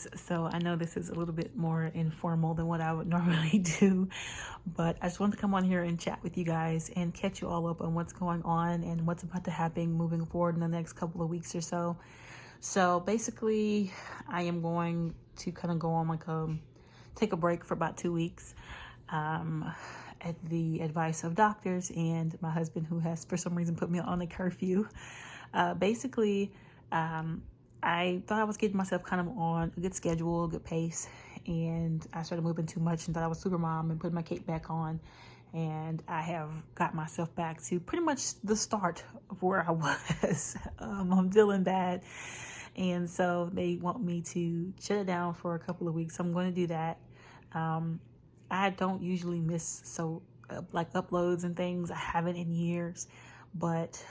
guys. So I know this is a little bit more informal than what I would normally do, but I just wanted to come on here and chat with you guys and catch you all up on what's going on and what's about to happen moving forward in the next couple of weeks or so. So basically, I am going to kind of go on take a break for about 2 weeks at the advice of doctors and my husband, who has for some reason put me on a curfew. I thought I was getting myself kind of on a good schedule, a good pace, and I started moving too much and thought I was super mom and putting my cape back on. And I have got myself back to pretty much the start of where I was. I'm feeling bad. And so they want me to shut it down for a couple of weeks. I'm going to do that. I don't usually miss like uploads and things. I haven't in years, but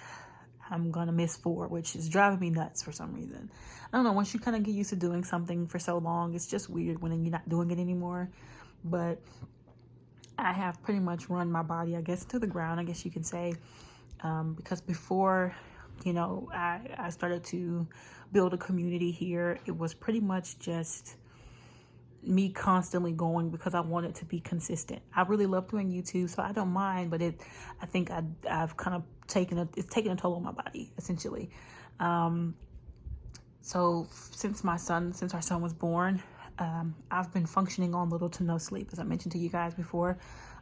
I'm gonna miss 4, which is driving me nuts for some reason. I don't know, once you kind of get used to doing something for so long, it's just weird when you're not doing it anymore. But I have pretty much run my body, I guess, to the ground, I guess you can say, because before, I started to build a community here, it was pretty much just me constantly going because I wanted to be consistent. I really love doing YouTube, so I don't mind, but I think I've kind of taken a toll on my body, essentially. So since our son was born, I've been functioning on little to no sleep, as I mentioned to you guys before,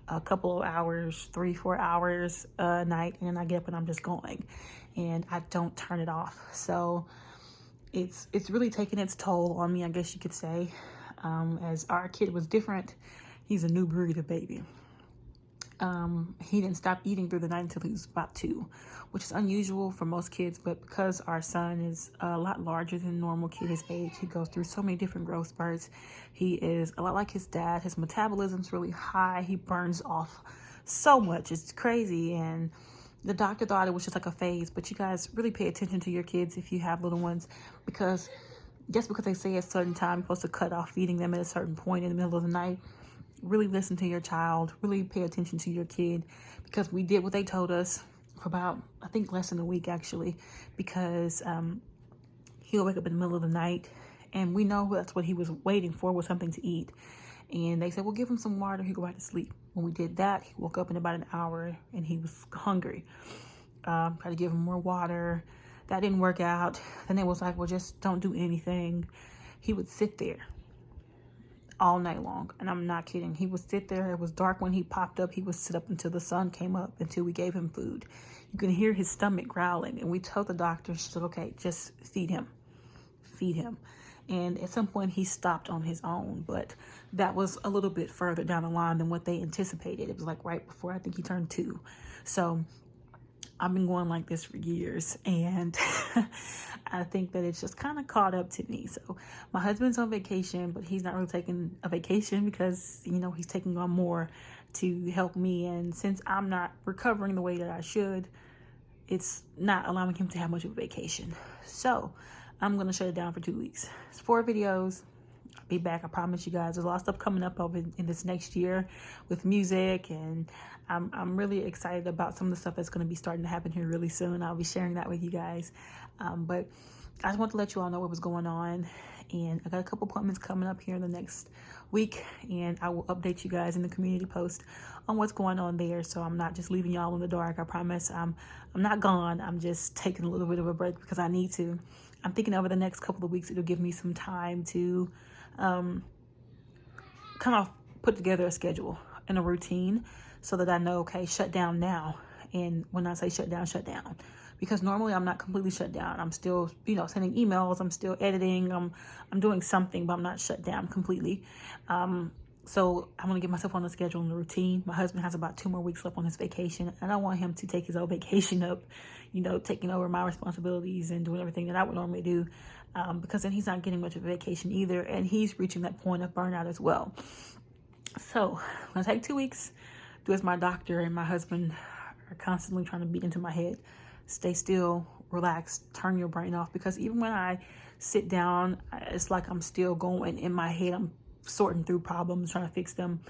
a couple of hours, 3-4 hours a night, and then I get up and I'm just going, and I don't turn it off. So it's really taken its toll on me, I guess you could say. As our kid was different, he's a new breed of baby. He didn't stop eating through the night until he was about 2, which is unusual for most kids, but because our son is a lot larger than a normal kid his age, he goes through so many different growth spurts. He is a lot like his dad. His metabolism's really high. He burns off so much. It's crazy. And the doctor thought it was just like a phase, but you guys really pay attention to your kids if you have little ones, because just because they say at a certain time you're supposed to cut off feeding them at a certain point in the middle of the night, really listen to your child, really pay attention to your kid, because we did what they told us for about, I think, less than a week actually, because he'll wake up in the middle of the night and we know that's what he was waiting for, was something to eat. And they said, well, give him some water, he'll go back to sleep. When we did that, he woke up in about an hour and he was hungry. Tried to give him more water. That didn't work out. Then they was like, well, just don't do anything. He would sit there all night long, and I'm not kidding. He would sit there. It was dark when he popped up. He would sit up until the sun came up, until we gave him food. You can hear his stomach growling, and we told the doctor, she said, okay, just feed him. And at some point he stopped on his own, but that was a little bit further down the line than what they anticipated. It was like right before I think he turned 2. So I've been going like this for years, and I think that it's just kind of caught up to me. So my husband's on vacation, but he's not really taking a vacation because, he's taking on more to help me. And since I'm not recovering the way that I should, it's not allowing him to have much of a vacation. So I'm going to shut it down for 2 weeks. It's 4 videos. I'll be back. I promise you guys. There's a lot of stuff coming up over in this next year with music, and I'm really excited about some of the stuff that's going to be starting to happen here really soon. I'll be sharing that with you guys. But I just want to let you all know what was going on, and I got a couple appointments coming up here in the next week, and I will update you guys in the community post on what's going on there. So I'm not just leaving y'all in the dark. I promise. I'm not gone. I'm just taking a little bit of a break because I need to. I'm thinking over the next couple of weeks it'll give me some time to kind of put together a schedule and a routine, so that I know, okay, shut down now. And when I say shut down, because normally I'm not completely shut down. I'm still, sending emails. I'm still editing. I'm doing something, but I'm not shut down completely. So I'm going to get myself on the schedule and the routine. My husband has about 2 more weeks left on his vacation, and I want him to take his own vacation up, taking over my responsibilities and doing everything that I would normally do, because then he's not getting much of a vacation either, and he's reaching that point of burnout as well. So I'm going to take 2 weeks, do as my doctor and my husband are constantly trying to beat into my head. Stay still, relax, turn your brain off, because even when I sit down, it's like I'm still going in my head. I'm sorting through problems, trying to fix them.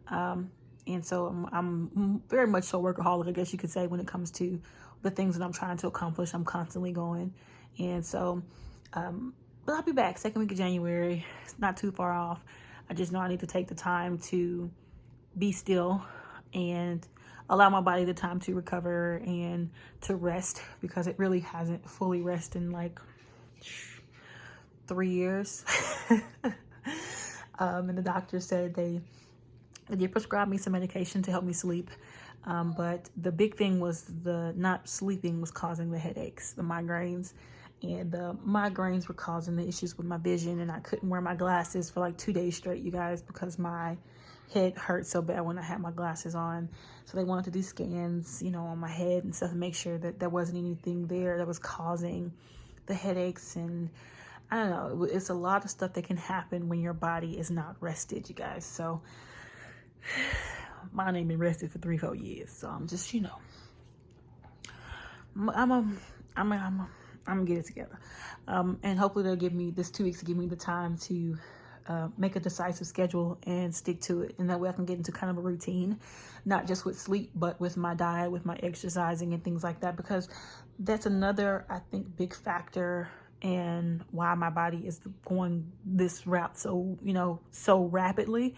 And so I'm very much so workaholic, I guess you could say, when it comes to the things that I'm trying to accomplish. I'm constantly going. And so But I'll be back second week of January. It's not too far off. I just know I need to take the time to be still and allow my body the time to recover and to rest, because it really hasn't fully rested in like 3 years. And the doctor said they did prescribe me some medication to help me sleep. But the big thing was the not sleeping was causing the headaches, the migraines. And the migraines were causing the issues with my vision. And I couldn't wear my glasses for like 2 days straight, you guys, because my head hurt so bad when I had my glasses on. So they wanted to do scans, you know, on my head and stuff to make sure that there wasn't anything there that was causing the headaches. And I don't know, it's a lot of stuff that can happen when your body is not rested, you guys. So mine ain't been rested for 3-4 years. So I'm just, you know, I'm gonna get it together. And hopefully they'll give me this 2 weeks to give me the time to make a decisive schedule and stick to it. And that way I can get into kind of a routine, not just with sleep, but with my diet, with my exercising and things like that. Because that's another, I think, big factor in why my body is going this route so, you know, so rapidly,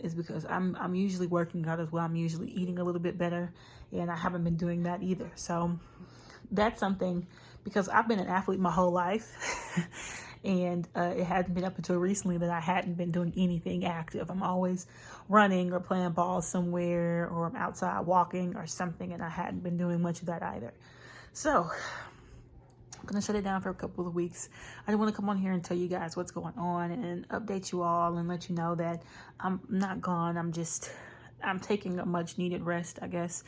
is because I'm usually working out as well. I'm usually eating a little bit better, and I haven't been doing that either. So that's something, because I've been an athlete my whole life. And it hadn't been up until recently that I hadn't been doing anything active. I'm always running or playing ball somewhere, or I'm outside walking or something, and I hadn't been doing much of that either. So I'm going to shut it down for a couple of weeks. I just want to come on here and tell you guys what's going on and update you all and let you know that I'm not gone. I'm taking a much needed rest, I guess.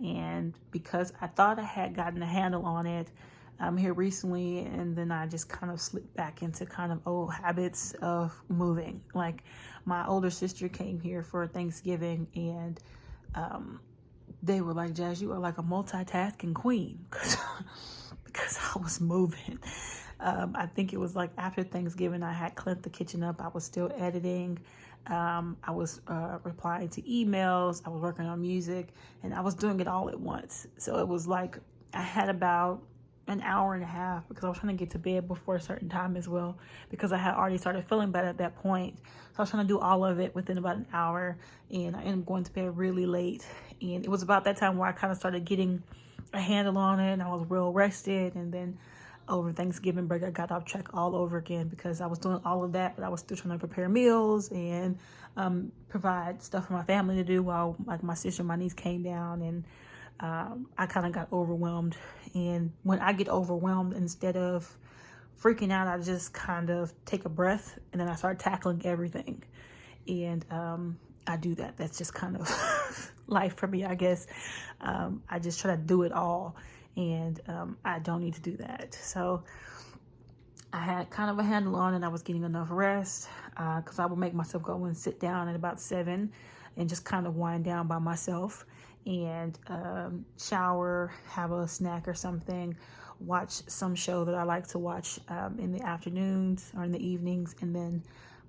And because I thought I had gotten a handle on it here recently, and then I just kind of slipped back into kind of old habits of moving. Like my older sister came here for Thanksgiving, and they were like, Jazz, you are like a multitasking queen, because I was moving. I think it was like after Thanksgiving, I had cleaned the kitchen up. I was still editing. I was replying to emails. I was working on music, and I was doing it all at once. So it was like I had about an hour and a half, because I was trying to get to bed before a certain time as well, because I had already started feeling better at that point. So I was trying to do all of it within about an hour, and I ended up going to bed really late. And it was about that time where I kind of started getting a handle on it, and I was real rested. And then over Thanksgiving break, I got off track all over again, because I was doing all of that, but I was still trying to prepare meals and provide stuff for my family to do while like my sister and my niece came down. And I kind of got overwhelmed. And when I get overwhelmed, instead of freaking out, I just kind of take a breath, and then I start tackling everything. And I do that. That's just kind of life for me, I guess. I just try to do it all, and I don't need to do that. So I had kind of a handle on it. I was getting enough rest, because I would make myself go and sit down at about 7 and just kind of wind down by myself, and shower, have a snack or something, watch some show that I like to watch in the afternoons or in the evenings. And then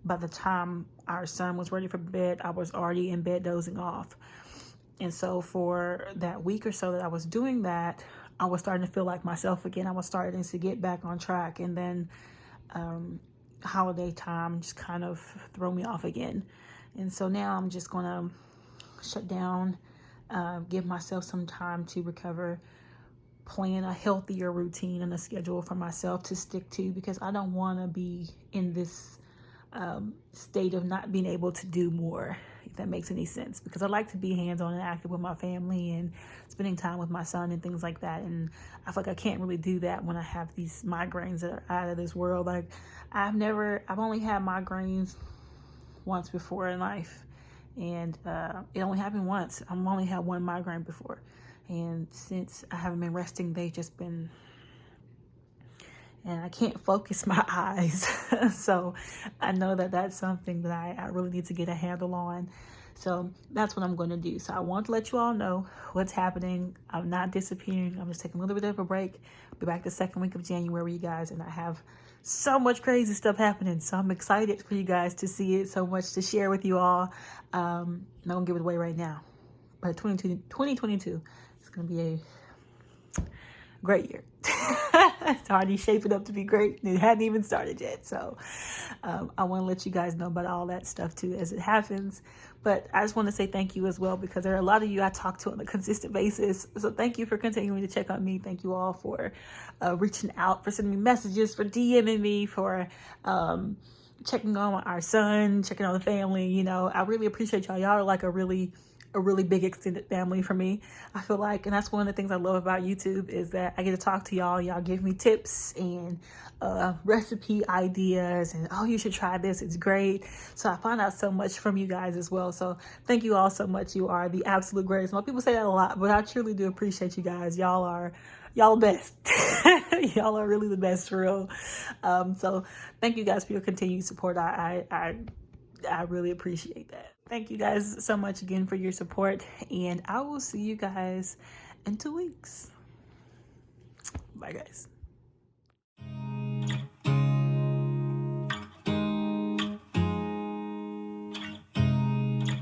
by the time our son was ready for bed, I was already in bed dozing off. And so for that week or so that I was doing that, I was starting to feel like myself again. I was starting to get back on track. And then holiday time just kind of threw me off again. And so now I'm just going to shut down, give myself some time to recover, plan a healthier routine and a schedule for myself to stick to, because I don't want to be in this state of not being able to do more, if that makes any sense, because I like to be hands-on and active with my family and spending time with my son and things like that. And I feel like I can't really do that when I have these migraines that are out of this world. Like I've only had migraines once before in life, and it only happened once. I've only had one migraine before, and since I haven't been resting, they've just been, and I can't focus my eyes. So I know that that's something that I really need to get a handle on. So that's what I'm going to do. So I want to let you all know what's happening. I'm not disappearing. I'm just taking a little bit of a break. I'll be back the second week of January, you guys, and I have so much crazy stuff happening. So I'm excited for you guys to see it, so much to share with you all. I'm not going to give it away right now. But 2022 is going to be great year. It's already shaping up to be great. It hadn't even started yet. So I want to let you guys know about all that stuff too as it happens. But I just want to say thank you as well, because there are a lot of you I talk to on a consistent basis. So thank you for continuing to check on me. Thank you all for reaching out, for sending me messages, for DMing me, for checking on our son, checking on the family. You know, I really appreciate y'all. Y'all are like a really big extended family for me, I feel like. And that's one of the things I love about YouTube, is that I get to talk to y'all. Y'all give me tips and recipe ideas, and oh, you should try this, it's great. So I find out so much from you guys as well. So thank you all so much. You are the absolute greatest. Most people say that a lot, but I truly do appreciate you guys. Y'all are the best. Y'all are really the best, for real. So thank you guys for your continued support. I really appreciate that. Thank you guys so much again for your support, and I will see you guys in 2 weeks. Bye, guys.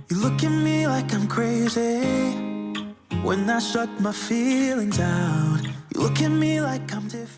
You look at me like I'm crazy when I shut my feelings out. You look at me like I'm different.